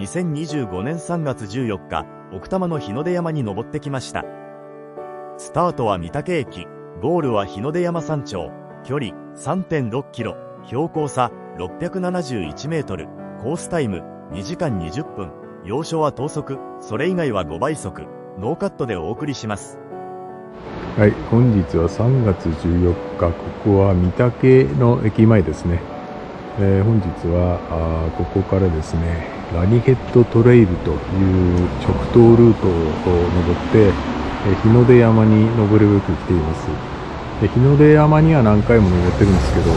2025年3月14日、奥多摩の日の出山に登ってきました。スタートは御嶽駅、ゴールは日の出山山頂、距離 3.6 キロ、標高差671メートル、コースタイム2時間20分、要所は等速、それ以外は5倍速、ノーカットでお送りします。はい、本日は3月14日、ここは御嶽の駅前ですね。本日はここからですね、ラニヘッドトレイルという直通ルートを登って、日の出山に登るべく来ています。日の出山には何回も登ってるんですけど、こ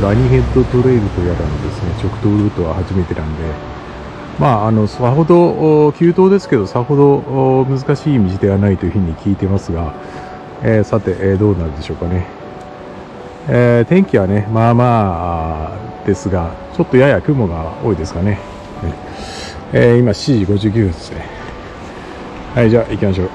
のラニヘッドトレイルとやらのですね、直通ルートは初めてなんで、さほど急登ですけど、さほど難しい道ではないというふうに聞いてますが、さて、どうなるでしょうかね。天気はね、まあまあですが、ちょっとやや雲が多いですかね。今7時59分ですね。はい、じゃあ行きましょう。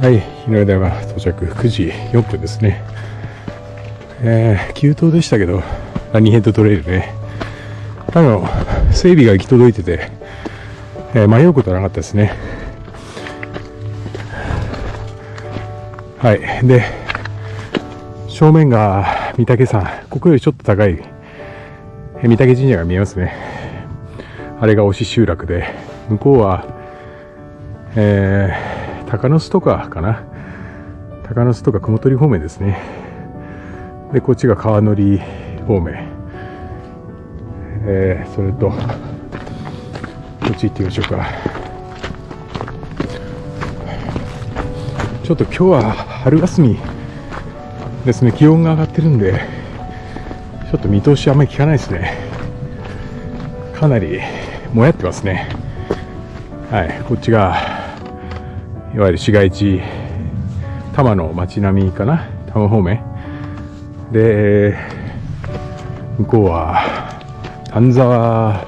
はい、日の出山到着9時4分ですね。急登でしたけど、ラニヘッドトレイルね。整備が行き届いてて、迷うことはなかったですね。はい。で、正面が御嶽山、ここよりちょっと高い、御嶽神社が見えますね。あれが推し集落で、向こうは、鷹の巣とかかな。鷹の巣とか雲取方面ですね。で、こっちが川乗り方面。それと、こっち行ってみましょうか。ちょっと今日は春休みですね。気温が上がってるんで、ちょっと見通しあんまり効かないですね。かなりもやってますね。はい、こっちがいわゆる市街地、多摩の街並みかな、多摩方面で、向こうは丹沢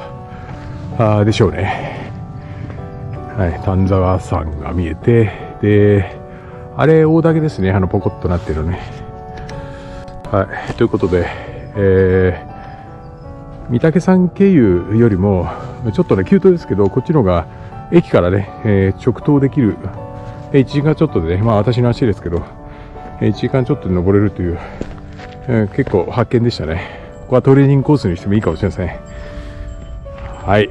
でしょうね。はい、丹沢山が見えて、で、あれ大岳ですね。ポコッとなってるね。はい、ということで、御嶽山経由よりもちょっとね急登ですけど、こっちの方が駅からね、直登できる、1時間ちょっとでね、まあ私の足ですけど、1時間ちょっとで登れるという、結構発見でしたね。ここはトレーニングコースにしてもいいかもしれません。はい。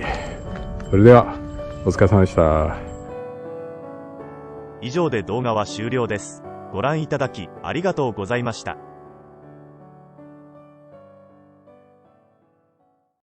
それでは、お疲れ様でした。以上で動画は終了です。ご覧いただきありがとうございました。